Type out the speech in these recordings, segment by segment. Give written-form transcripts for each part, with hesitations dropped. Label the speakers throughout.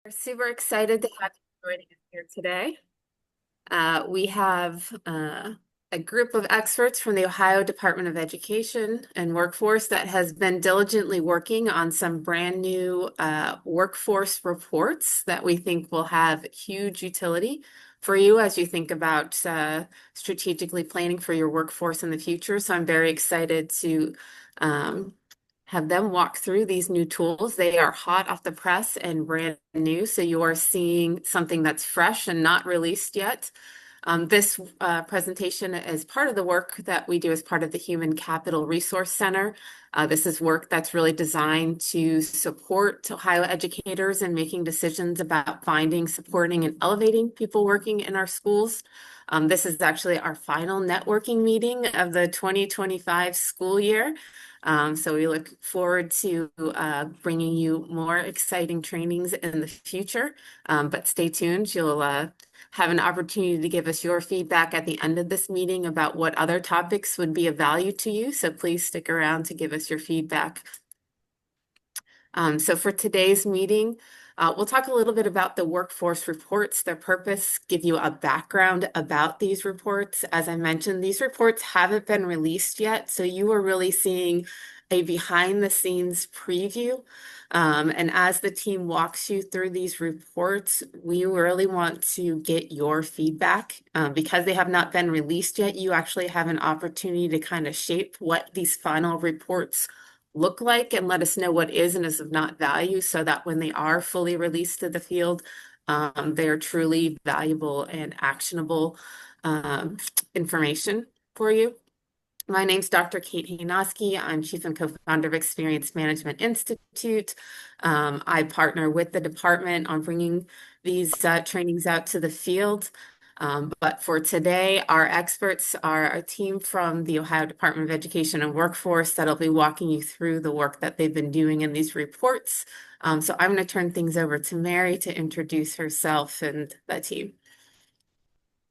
Speaker 1: We're super excited to have you joining us here today. We have a group of experts from the Ohio Department of Education and Workforce that has been diligently working on some brand new workforce reports that we think will have huge utility for you as you think about strategically planning for your workforce in the future. So I'm very excited to um, have them walk through these new tools. They are hot off the press and brand new, so you are seeing something that's fresh and not released yet. This presentation is part of the work that we do as part of the Human Capital Resource Center. This is work that's really designed to support Ohio educators in making decisions about finding, supporting, and elevating people working in our schools. This is actually our final networking meeting of the 2025 school year. So we look forward to bringing you more exciting trainings in the future. But stay tuned. You'll have an opportunity to give us your feedback at the end of this meeting about what other topics would be of value to you. So please stick around to give us your feedback. So for today's meeting, we'll talk a little bit about the workforce reports, their purpose, give you a background about these reports. As I mentioned, these reports haven't been released yet, so you are really seeing a behind the scenes preview. And as the team walks you through these reports, we really want to get your feedback. Because they have not been released yet, you actually have an opportunity to kind of shape what these final reports look like and let us know what is and is of not value so that when they are fully released to the field, they're truly valuable and actionable information for you. My name's Dr. Kate Haynoski. I'm Chief and Co-founder of Experience Management Institute. I partner with the department on bringing these trainings out to the field. But for today, our experts are a team from the Ohio Department of Education and Workforce that'll be walking you through the work that they've been doing in these reports. So I'm going to turn things over to Mary to introduce herself and the team.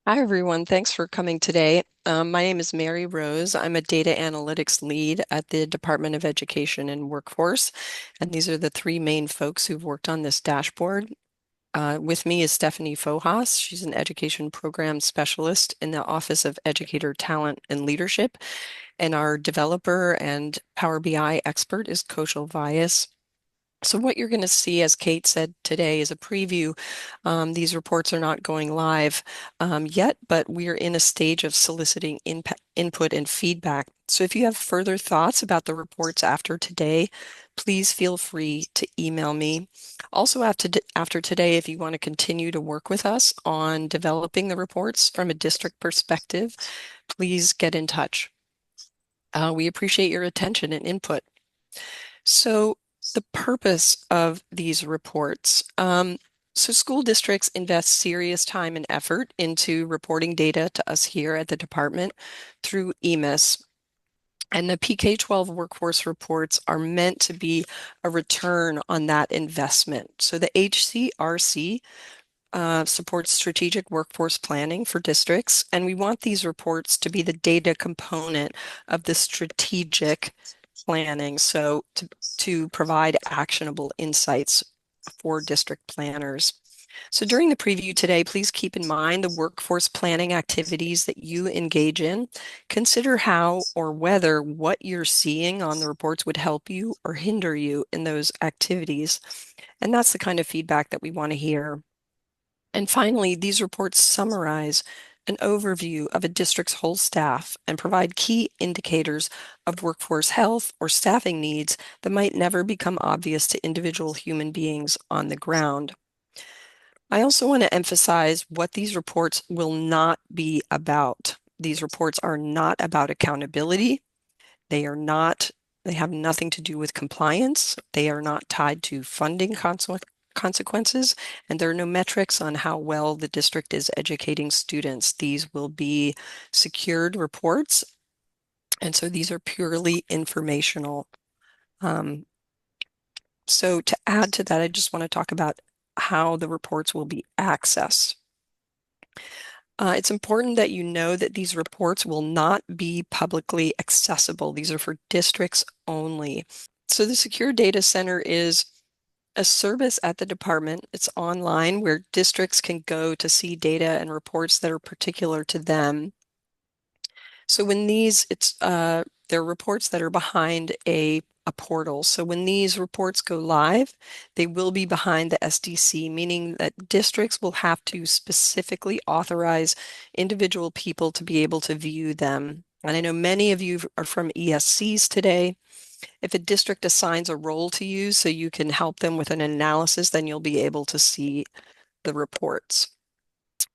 Speaker 2: Hi, everyone. Thanks for coming today. My name is Mary Rose. I'm a data analytics lead at the Department of Education and Workforce. And these are the three main folks who've worked on this dashboard. With me is Stephanie Fohas. She's an education program specialist in the Office of Educator Talent and Leadership. And our developer and Power BI expert is Koshal Vyas. So what you're going to see, as Kate said today, is a preview. These reports are not going live yet, but we are in a stage of soliciting input and feedback. So if you have further thoughts about the reports after today, please feel free to email me. Also, after today, if you want to continue to work with us on developing the reports from a district perspective, please get in touch. We appreciate your attention and input. So the purpose of these reports. So school districts invest serious time and effort into reporting data to us here at the department through EMIS. And the PK-12 workforce reports are meant to be a return on that investment. So the HCRC supports strategic workforce planning for districts, and we want these reports to be the data component of the strategic planning, so to provide actionable insights for district planners. So during the preview today, please keep in mind the workforce planning activities that you engage in. Consider how or whether what you're seeing on the reports would help you or hinder you in those activities. And that's the kind of feedback that we want to hear. And finally, these reports summarize an overview of a district's whole staff and provide key indicators of workforce health or staffing needs that might never become obvious to individual human beings on the ground. I also want to emphasize what these reports will not be about. These reports are not about accountability. They have nothing to do with compliance. They are not tied to funding consequences, and there are no metrics on how well the district is educating students. These will be secured reports, and so these are purely informational. So to add to that, I just want to talk about how the reports will be accessed. It's important that you know that these reports will not be publicly accessible. These are for districts only. So the Secure Data Center is a service at the department. It's online where districts can go to see data and reports that are particular to them. So when they're reports that are behind a portal. So when these reports go live, they will be behind the SDC, meaning that districts will have to specifically authorize individual people to be able to view them. And I know many of you are from ESCs today. If a district assigns a role to you so you can help them with an analysis, then you'll be able to see the reports.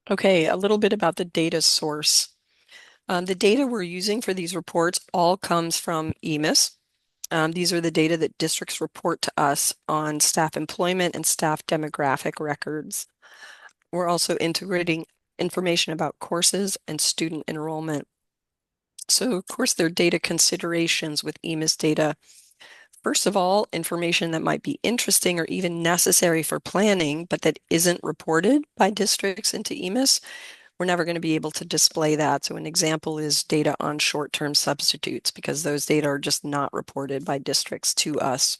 Speaker 2: Okay, a little bit about the data source. The data we're using for these reports all comes from EMIS. These are the data that districts report to us on staff employment and staff demographic records. We're also integrating information about courses and student enrollment. So, of course, there are data considerations with EMIS data. First of all, information that might be interesting or even necessary for planning, but that isn't reported by districts into EMIS, we're never going to be able to display that. So an example is data on short-term substitutes, because those data are just not reported by districts to us.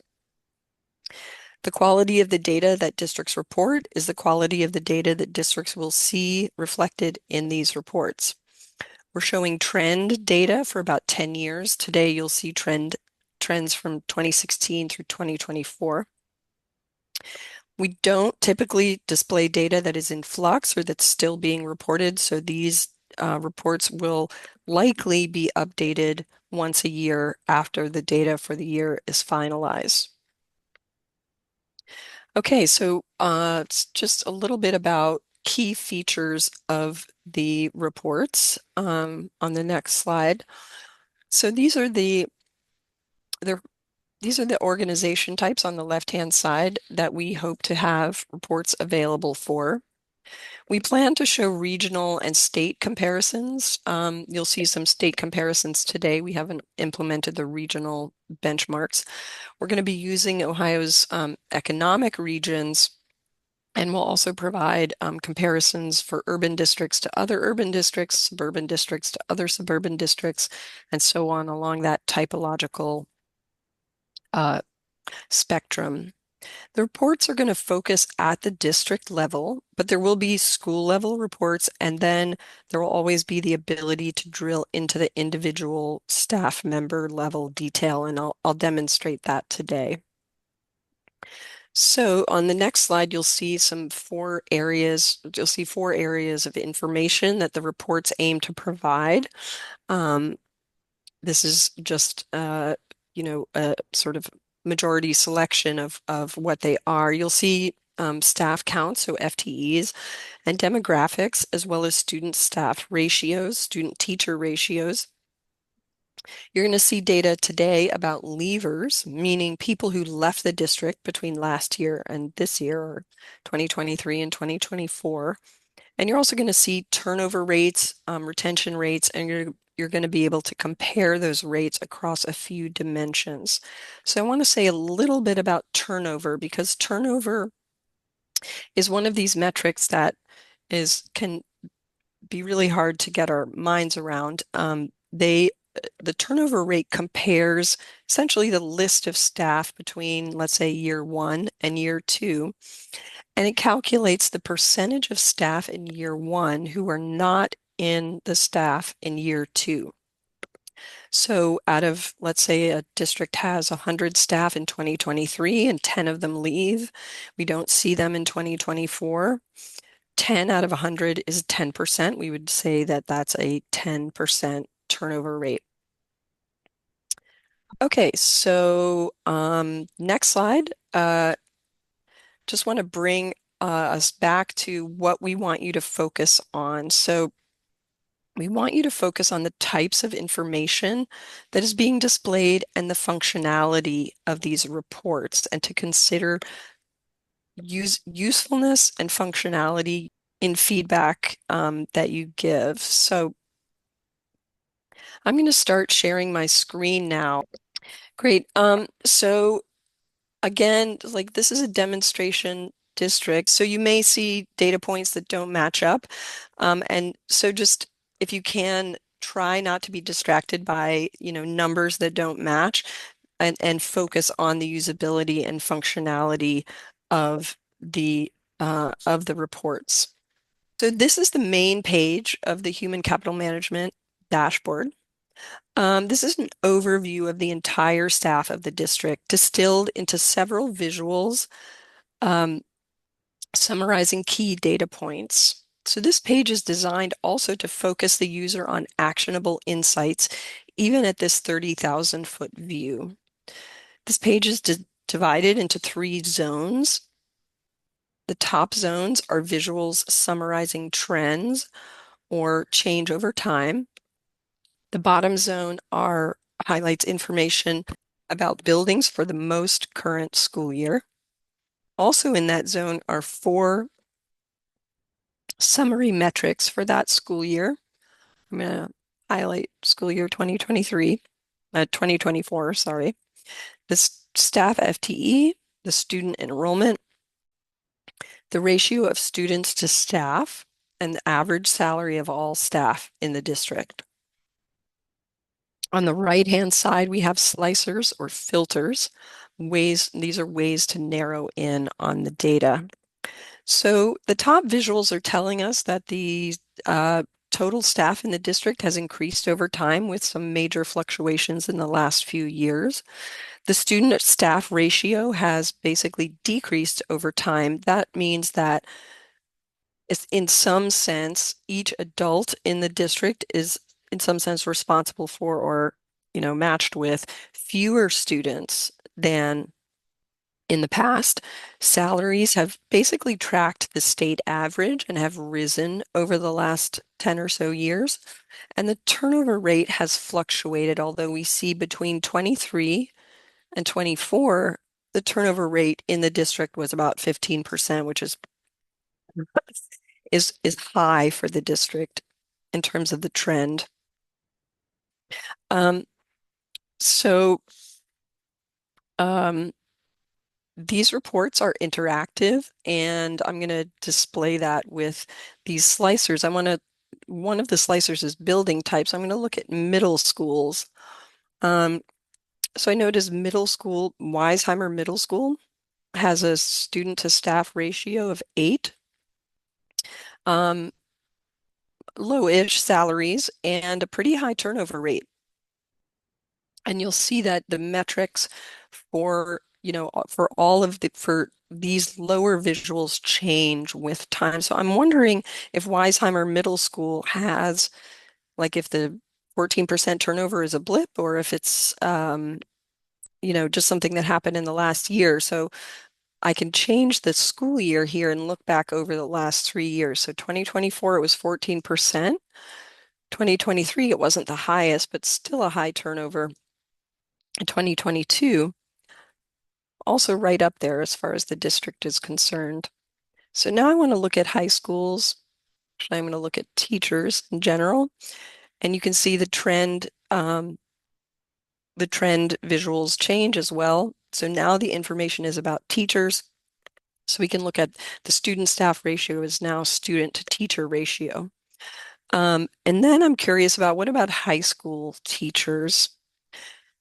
Speaker 2: The quality of the data that districts report is the quality of the data that districts will see reflected in these reports. We're showing trend data for about 10 years. Today, you'll see trends from 2016 through 2024. We don't typically display data that is in flux or that's still being reported, so these reports will likely be updated once a year after the data for the year is finalized. Okay, so it's just a little bit about key features of the reports on the next slide. So they're these are the organization types on the left-hand side that we hope to have reports available for. We plan to show regional and state comparisons. You'll see some state comparisons today. We haven't implemented the regional benchmarks. We're going to be using Ohio's economic regions, and we'll also provide comparisons for urban districts to other urban districts, suburban districts to other suburban districts, and so on along that typological uh, spectrum. The reports are going to focus at the district level, but there will be school level reports, and then there will always be the ability to drill into the individual staff member level detail, and I'll demonstrate that today. So on the next slide, you'll see four areas of information that the reports aim to provide. This is just, a sort of majority selection of what they are. You'll see staff counts, so FTEs, and demographics, as well as student staff ratios, student teacher ratios. You're going to see data today about leavers, meaning people who left the district between last year and this year, or 2023 and 2024. And you're also going to see turnover rates, retention rates, and you're going to be able to compare those rates across a few dimensions. So I want to say a little bit about turnover, because turnover is one of these metrics that can be really hard to get our minds around. The turnover rate compares essentially the list of staff between, let's say, year 1 and year 2. And it calculates the percentage of staff in year 1 who are not in the staff in year 2. So out of, let's say a district has 100 staff in 2023 and 10 of them leave, we don't see them in 2024. 10 out of 100 is 10%. We would say that that's a 10% turnover rate. Okay, so next slide. Just want to bring us back to what we want you to focus on. So we want you to focus on the types of information that is being displayed and the functionality of these reports, and to consider usefulness and functionality in feedback that you give. So I'm going to start sharing my screen now. Great. So again, like this is a demonstration district, so you may see data points that don't match up. And so just if you can try not to be distracted by, numbers that don't match, and focus on the usability and functionality of the reports. So this is the main page of the Human Capital Management dashboard. This is an overview of the entire staff of the district, distilled into several visuals, um, summarizing key data points. So this page is designed also to focus the user on actionable insights, even at this 30,000 foot view. This page is divided into 3 zones. The top zones are visuals summarizing trends or change over time. The bottom zone highlights information about buildings for the most current school year. Also in that zone are 4 summary metrics for that school year. I'm going to highlight school year 2024, sorry. The staff FTE, the student enrollment, the ratio of students to staff, and the average salary of all staff in the district. On the right-hand side, we have slicers or filters. These are ways to narrow in on the data. So the top visuals are telling us that the total staff in the district has increased over time with some major fluctuations in the last few years. The student staff ratio has basically decreased over time. That means that in some sense, each adult in the district is in some sense responsible for or, matched with fewer students than in the past. Salaries have basically tracked the state average and have risen over the last 10 or so years. And the turnover rate has fluctuated, although we see between 23 and 24, the turnover rate in the district was about 15%, which is high for the district in terms of the trend. Um, so um, these reports are interactive, and I'm going to display that with these slicers. One of the slicers is building types. I'm going to look at middle schools. So I noticed Weisheimer Middle School has a student to staff ratio of 8. Low-ish salaries and a pretty high turnover rate. And you'll see that the metrics for, for these lower visuals change with time. So I'm wondering if Weisheimer Middle School has, like if the 14% turnover is a blip or if it's, just something that happened in the last year. So I can change the school year here and look back over the last 3 years. So 2024, it was 14%. 2023, it wasn't the highest, but still a high turnover. In 2022, also right up there as far as the district is concerned. So now I want to look at high schools. I'm going to look at teachers in general, and you can see the trend visuals change as well. So now the information is about teachers. So we can look at the student staff ratio is now student to teacher ratio. And then I'm curious about what about high school teachers?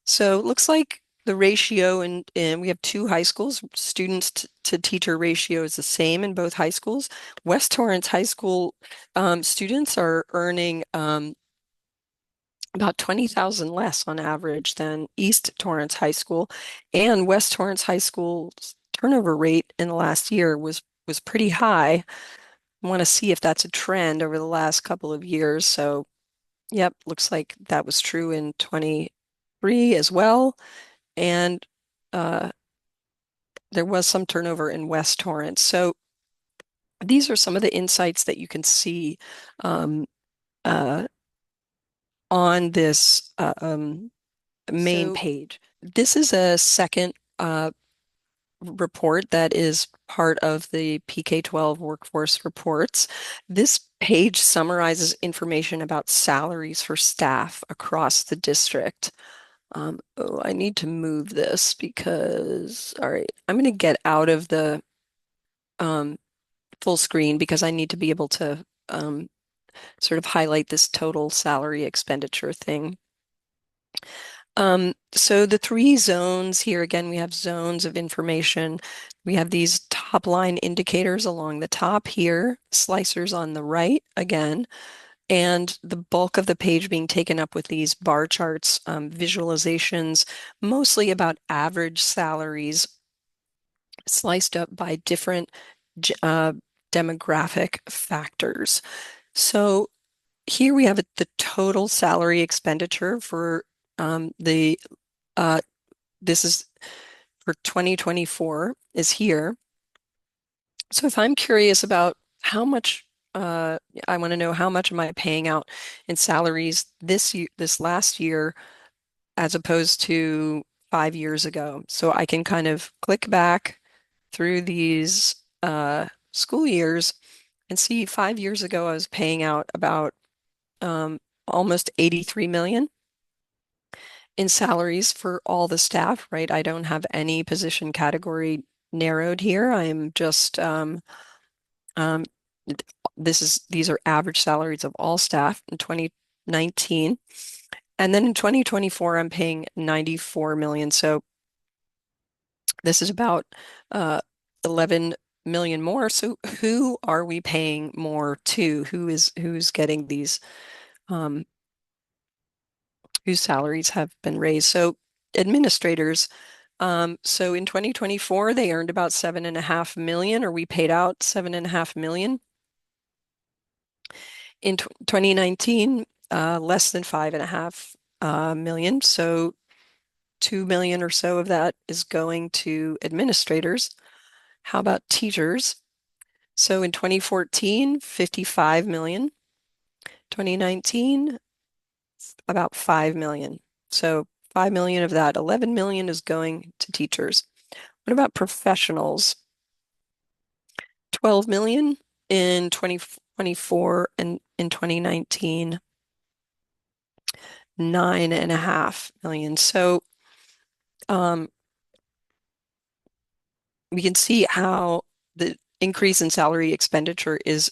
Speaker 2: So it looks like the ratio, and we have 2 high schools, students to teacher ratio is the same in both high schools. West Torrance High School students are earning about 20,000 less on average than East Torrance High School, and West Torrance High School's turnover rate in the last year was pretty high. I want to see if that's a trend over the last couple of years. So, yep, looks like that was true in 23 as well. And there was some turnover in West Torrance. So these are some of the insights that you can see um, uh, on this main page. This is a second report that is part of the PK-12 workforce reports. This page summarizes information about salaries for staff across the district. Oh, I need to move this because, all right, I'm going to get out of the full screen because I need to be able to sort of highlight this total salary expenditure thing. So the three zones here, again, we have zones of information. We have these top line indicators along the top here, slicers on the right again, and the bulk of the page being taken up with these bar charts, visualizations, mostly about average salaries sliced up by different demographic factors. So here we have the total salary expenditure for the uh, this is for 2024 is here. So if I'm curious about how much I want to know how much am I paying out in salaries this year, this last year, as opposed to 5 years ago. So I can kind of click back through these school years and see 5 years ago I was paying out about almost 83 million in salaries for all the staff, right? I don't have any position category narrowed here. I'm just um, these are average salaries of all staff in 2019. And then in 2024, I'm paying 94 million. So this is about 11 million more. So who are we paying more to? Who's getting these whose salaries have been raised? So administrators. So in 2024, they earned about 7.5 million, or we paid out 7.5 million. In 2019, less than 5.5 million. So 2 million or so of that is going to administrators. How about teachers? So in 2014, 55 million. 2019, about 5 million. So 5 million of that, 11 million is going to teachers. What about professionals? 12 million in 2024, and in 2019, 9.5 million. So um, we can see how the increase in salary expenditure has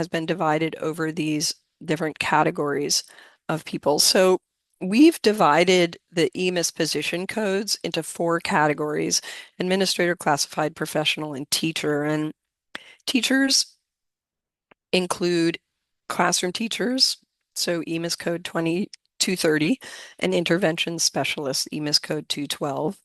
Speaker 2: been divided over these different categories of people. So we've divided the EMIS position codes into four categories: administrator, classified, professional, and teacher. And teachers include classroom teachers, so EMIS code 2230, and intervention specialists, EMIS code 212.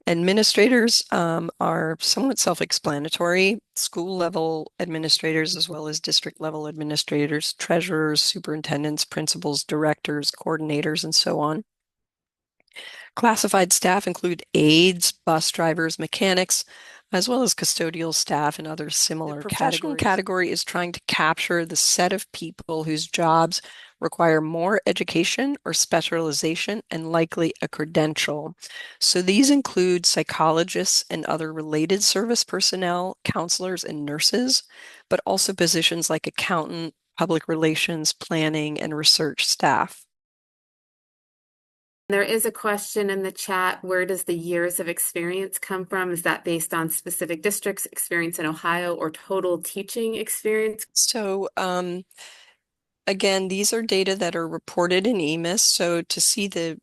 Speaker 2: Administrators are somewhat self-explanatory: school level administrators, as well as district level administrators, treasurers, superintendents, principals, directors, coordinators, and so on. Classified staff include aides, bus drivers, mechanics, as well as custodial staff and other similar categories. The professional category is trying to capture the set of people whose jobs require more education or specialization and likely a credential. So these include psychologists and other related service personnel, counselors, and nurses, but also positions like accountant, public relations, planning, and research staff.
Speaker 1: There is a question in the chat, where does the years of experience come from? Is that based on specific districts, experience in Ohio, or total teaching experience?
Speaker 2: So again, these are data that are reported in EMIS. So to see the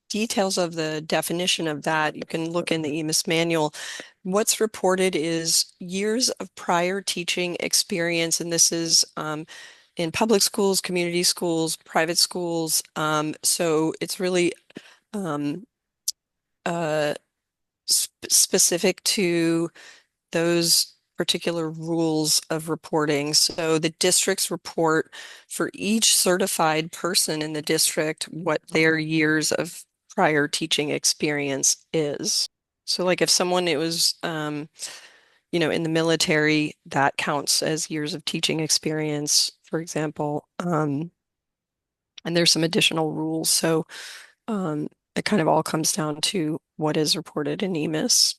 Speaker 2: details of the definition of that, you can look in the EMIS manual. What's reported is years of prior teaching experience, and this is in public schools, community schools, private schools. So it's really um, specific to those particular rules of reporting. So the districts report for each certified person in the district what their years of prior teaching experience is. So like if someone it was in the military, that counts as years of teaching experience, for example. And there's some additional rules. So it kind of all comes down to what is reported in EMIS.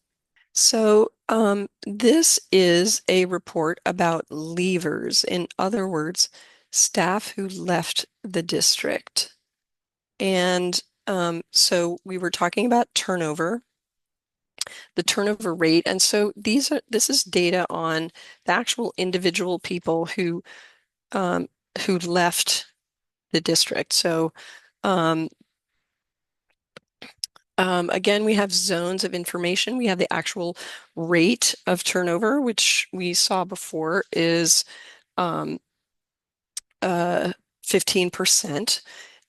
Speaker 2: So this is a report about leavers. In other words, staff who left the district. And so we were talking about turnover, the turnover rate. And so this is data on the actual individual people who left the district. So Again, we have zones of information. We have the actual rate of turnover, which we saw before is um, uh, 15%,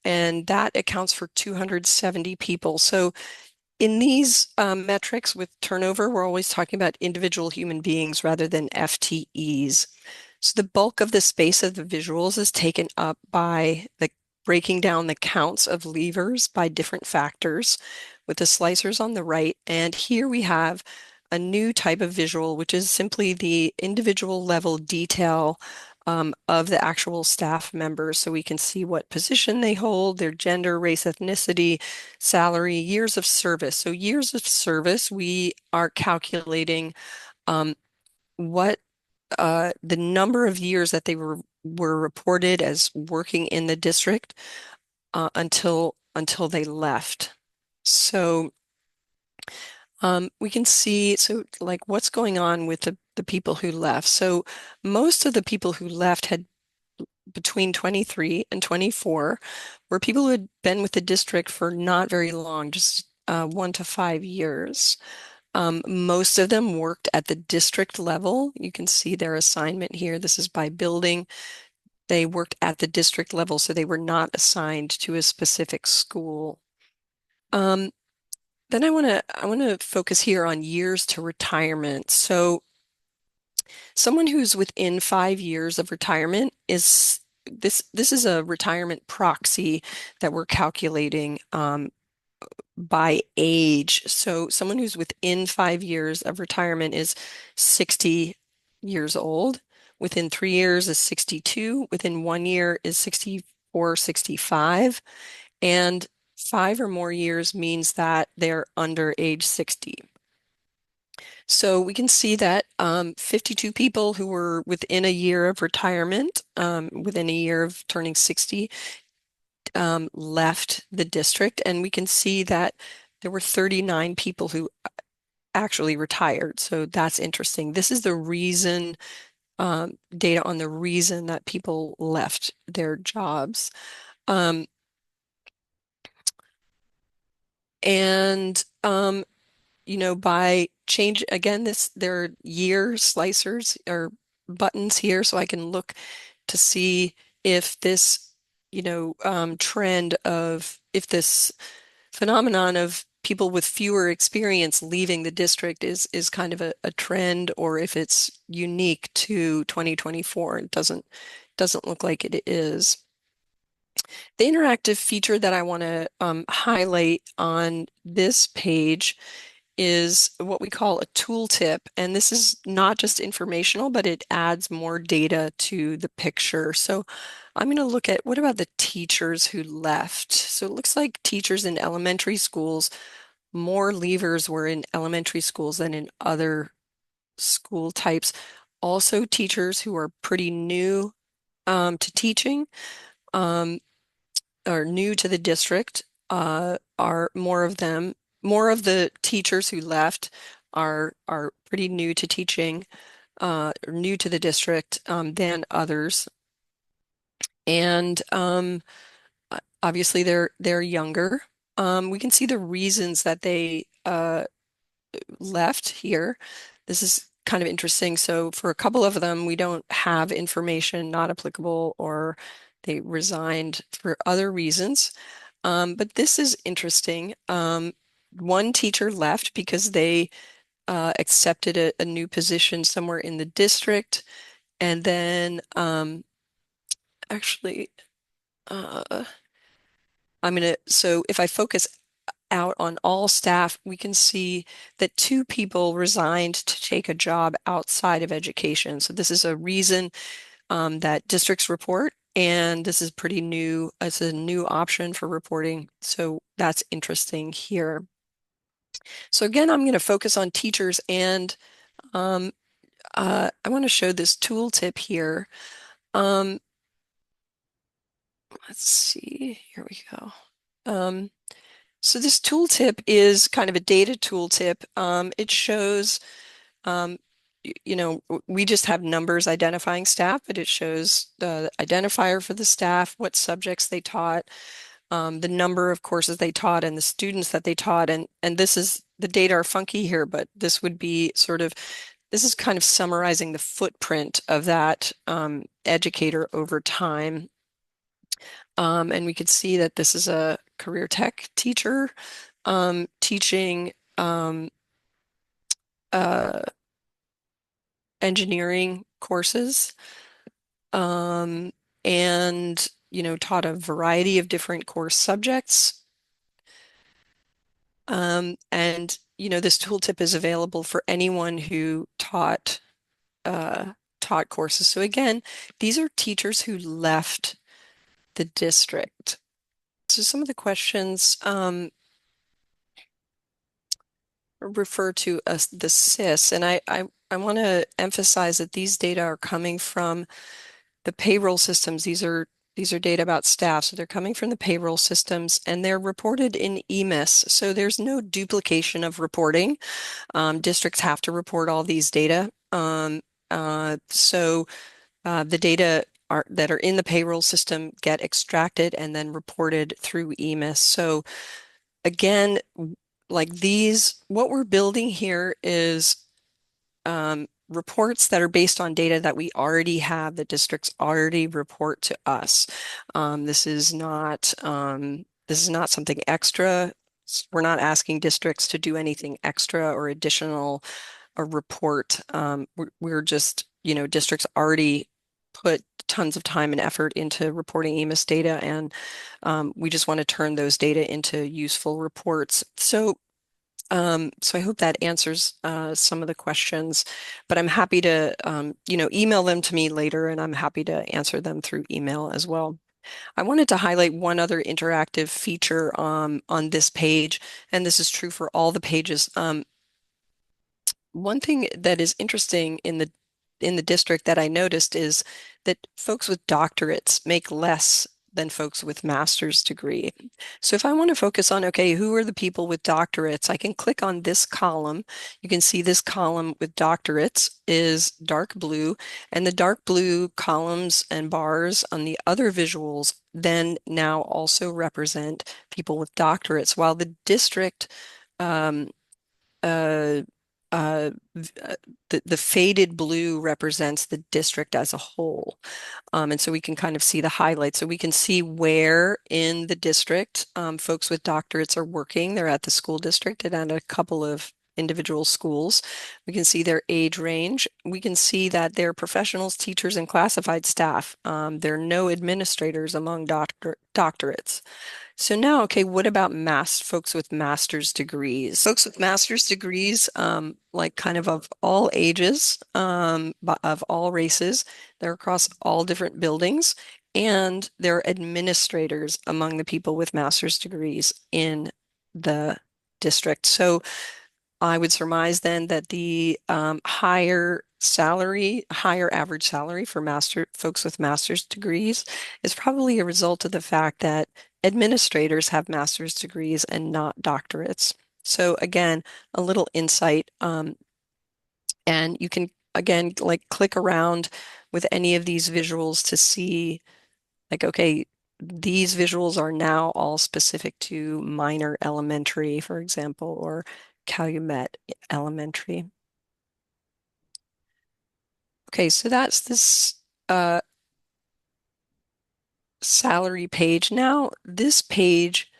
Speaker 2: and that accounts for 270 people. So in these metrics with turnover, we're always talking about individual human beings rather than FTEs. So the bulk of the space of the visuals is taken up by the breaking down the counts of leavers by different factors with the slicers on the right. And here we have a new type of visual, which is simply the individual level detail of the actual staff members. So we can see what position they hold, their gender, race, ethnicity, salary, years of service. So years of service, we are calculating um, what the number of years that they were reported as working in the district until they left. So we can see like what's going on with the people who left. So most of the people who left had between 23 and 24 were people who had been with the district for not very long, just 1 to 5 years. Most of them worked at the district level. You can see their assignment here. This is by building. They worked at the district level, so they were not assigned to a specific school. Um, then I want to focus here on years to retirement. So someone who's within 5 years of retirement is this is a retirement proxy that we're calculating by age. So someone who's within 5 years of retirement is 60 years old. Within 3 years is 62. Within 1 year is 64, 65. And 5 or more years means that they're under age 60. So we can see that 52 people who were within a year of retirement, within a year of turning 60, left the district. And we can see that there were 39 people who actually retired. So that's interesting. This is the reason, data on the reason that people left their jobs. Um, and by change again, there are year slicers or buttons here, so I can look to see if this, trend of if this phenomenon of people with fewer experience leaving the district is kind of a trend, or if it's unique to 2024. It doesn't look like it is. The interactive feature that I want to highlight on this page is what we call a tooltip. And this is not just informational, but it adds more data to the picture. So I'm going to look at what about the teachers who left? So it looks like teachers in elementary schools, more leavers were in elementary schools than in other school types. Also, teachers who are pretty new to teaching, um, are new to the district, are more of them. More of the teachers who left are pretty new to teaching, new to the district than others. And obviously they're younger. We can see the reasons that they left here. This is kind of interesting. So for a couple of them, we don't have information not applicable or they resigned for other reasons. But this is interesting. One teacher left because they accepted a new position somewhere in the district. And then actually, uh, so if I focus out on all staff, we can see that 2 people resigned to take a job outside of education. So this is a reason that districts report, and this is pretty new. It's a new option for reporting. So that's interesting here. So again, I'm going to focus on teachers, and um, I want to show this tooltip here. Um, let's see, here we go. So this tooltip is kind of a data tooltip. It shows, um, we just have numbers identifying staff, but it shows the identifier for the staff, what subjects they taught, the number of courses they taught and the students that they taught. And this is, the data are funky here, but this would be sort of, this is kind of summarizing the footprint of that educator over time. And we could see that this is a career tech teacher teaching uh, engineering courses, um, and taught a variety of different course subjects. And this tooltip is available for anyone who uh, taught courses. So again, these are teachers who left the district. So some of the questions refer to the CIS, and I want to emphasize that these data are coming from the payroll systems. These are data about staff, so they're coming from the payroll systems, and they're reported in EMIS. So there's no duplication of reporting. Districts have to report all these data. The data that are in the payroll system get extracted and then reported through EMIS. So again, like these, what we're building here is reports that are based on data that we already have, that districts already report to us. This is not something extra. We're not asking districts to do anything extra or additional a report. We're just, districts already put tons of time and effort into reporting EMIS data, and we just want to turn those data into useful reports. So I hope that answers some of the questions, but I'm happy to, email them to me later, and I'm happy to answer them through email as well. I wanted to highlight one other interactive feature on this page, and this is true for all the pages. One thing that is interesting in the district that I noticed is that folks with doctorates make less than folks with master's degree. So if I want to focus on, okay, who are the people with doctorates, I can click on this column. You can see this column with doctorates is dark blue, and the dark blue columns and bars on the other visuals then now also represent people with doctorates, while the district um, uh, the faded blue represents the district as a whole. And so we can kind of see the highlights. So we can see where in the district folks with doctorates are working. They're at the school district and at a couple of individual schools. We can see their age range. We can see that they're professionals, teachers, and classified staff. There are no administrators among doctorates. So now, okay, what about folks with master's degrees? Folks with master's degrees, like kind of all ages, of all races, they're across all different buildings, and they're administrators among the people with master's degrees in the district. So I would surmise then that the higher average salary for folks with master's degrees is probably a result of the fact that administrators have master's degrees and not doctorates. So again, a little insight, and you can again like click around with any of these visuals to see like, okay, these visuals are now all specific to Minor Elementary, for example, or Calumet Elementary. Okay, so that's this salary page. Now, this page,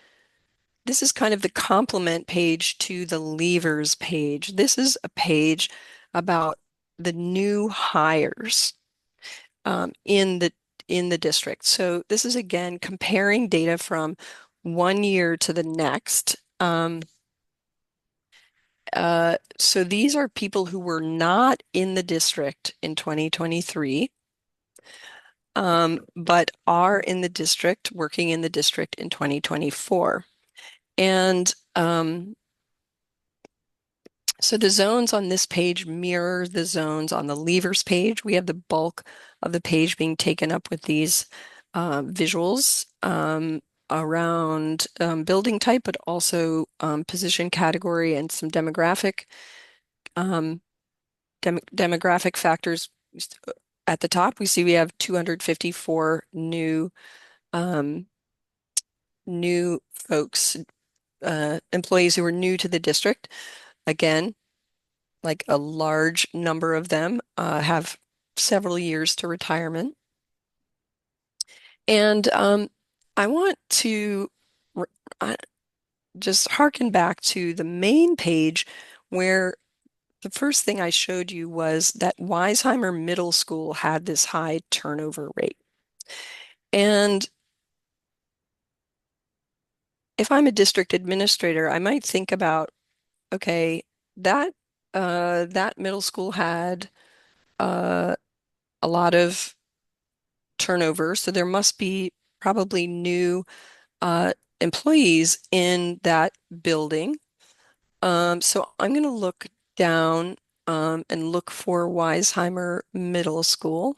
Speaker 2: this is kind of the complement page to the leavers page. This is a page about the new hires in the district. So this is again comparing data from one year to the next. So these are people who were not in the district in 2023, but are in the district, working in the district in 2024. And so the zones on this page mirror the zones on the leavers page. We have the bulk of the page being taken up with these visuals around building type, but also position category and some um, demographic factors. At the top, we see we have 254 new new folks, employees who are new to the district. Again, like a large number of them have several years to retirement. And I want to uh, just harken back to the main page where the first thing I showed you was that Weisheimer Middle School had this high turnover rate. And if I'm a district administrator, I might think about, okay, that that middle school had uh, a lot of turnover, so there must be probably new employees in that building. So I'm going to look down and look for Weisheimer Middle School.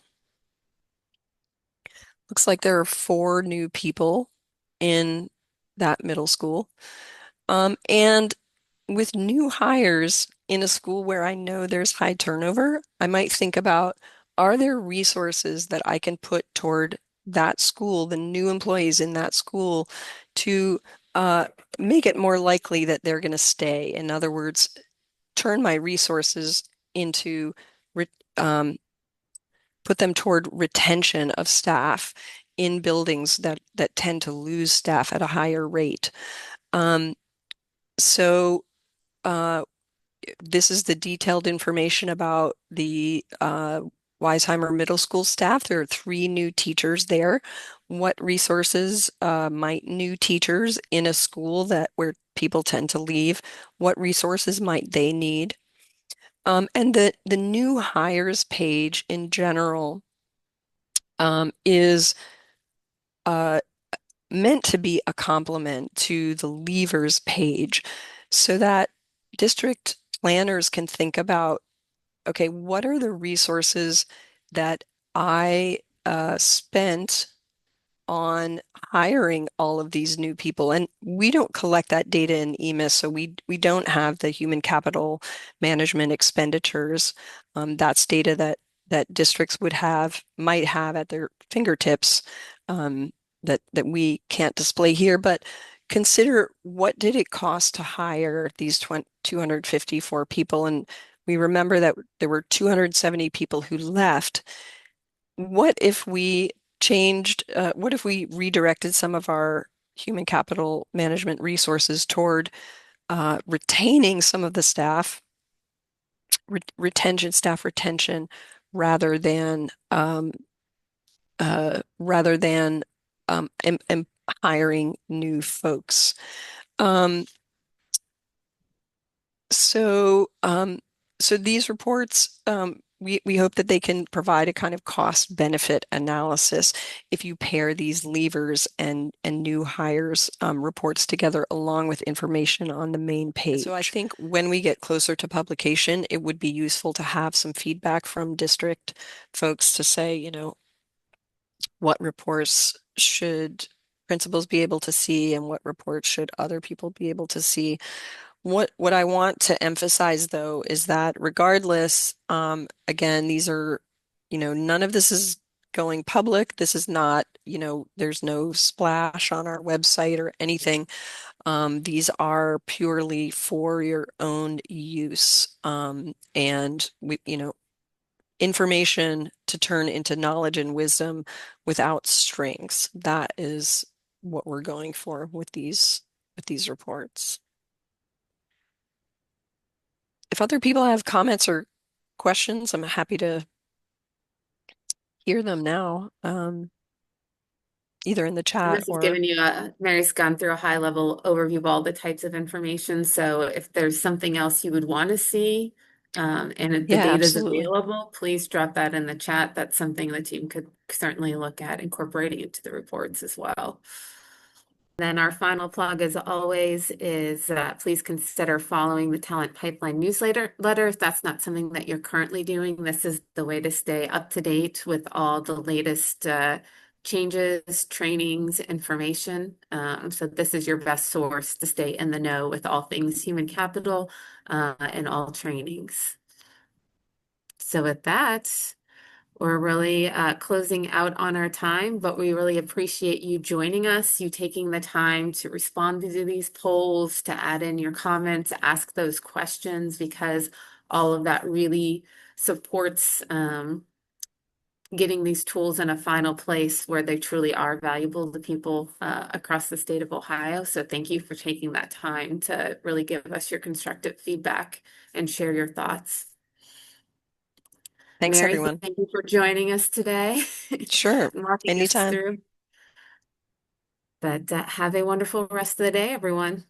Speaker 2: Looks like there are 4 new people in that middle school. And with new hires in a school where I know there's high turnover, I might think about, are there resources that I can put toward that school, the new employees in that school, to uh, make it more likely that they're going to stay? In other words, turn my resources into um, put them toward retention of staff in buildings that tend to lose staff at a higher rate. Um, so this is the detailed information about the Weisheimer Middle School staff. There are 3 new teachers there. What resources might new teachers in a school that where people tend to leave, what resources might they need? And the new hires page in general is uh, meant to be a complement to the leavers page so that district planners can think about, okay, what are the resources that I spent on hiring all of these new people? And we don't collect that data in EMIS, so we don't have the human capital management expenditures. That's data that districts might have at their fingertips, that we can't display here. But consider, what did it cost to hire these 254 people? And we remember that there were 270 people who left. What if we what if we redirected some of our human capital management resources toward retaining some of the staff, staff retention, rather than rather than hiring new folks? Um, So, so these reports, we hope that they can provide a kind of cost benefit analysis if you pair these levers and new hires reports together along with information on the main page. So I think when we get closer to publication, it would be useful to have some feedback from district folks to say, what reports should principals be able to see and what reports should other people be able to see. What I want to emphasize, though, is that regardless, again, these are, none of this is going public. This is not, there's no splash on our website or anything. These are purely for your own use. And information to turn into knowledge and wisdom without strings. That is what we're going for with these reports. If other people have comments or questions, I'm happy to hear them now, either in the
Speaker 1: And
Speaker 2: chat
Speaker 1: this has
Speaker 2: or.
Speaker 1: given you Mary's gone through a high level overview of all the types of information. So if there's something else you would want to see, and the
Speaker 2: Yeah,
Speaker 1: data is
Speaker 2: absolutely.
Speaker 1: available, please drop that in the chat. That's something the team could certainly look at incorporating into the reports as well. Then our final plug, as always, is please consider following the Talent Pipeline newsletter. If that's not something that you're currently doing, this is the way to stay up to date with all the latest changes, trainings, information. So this is your best source to stay in the know with all things human capital and all trainings. So with that, We're really closing out on our time, but we really appreciate you joining us, you taking the time to respond to these polls, to add in your comments, ask those questions, because all of that really supports getting these tools in a final place where they truly are valuable to people across the state of Ohio. So thank you for taking that time to really give us your constructive feedback and share your thoughts.
Speaker 2: Thanks,
Speaker 1: Mary,
Speaker 2: everyone.
Speaker 1: thank you for joining us today,
Speaker 2: Sure.
Speaker 1: walking us
Speaker 2: Anytime.
Speaker 1: through. But have a wonderful rest of the day, everyone.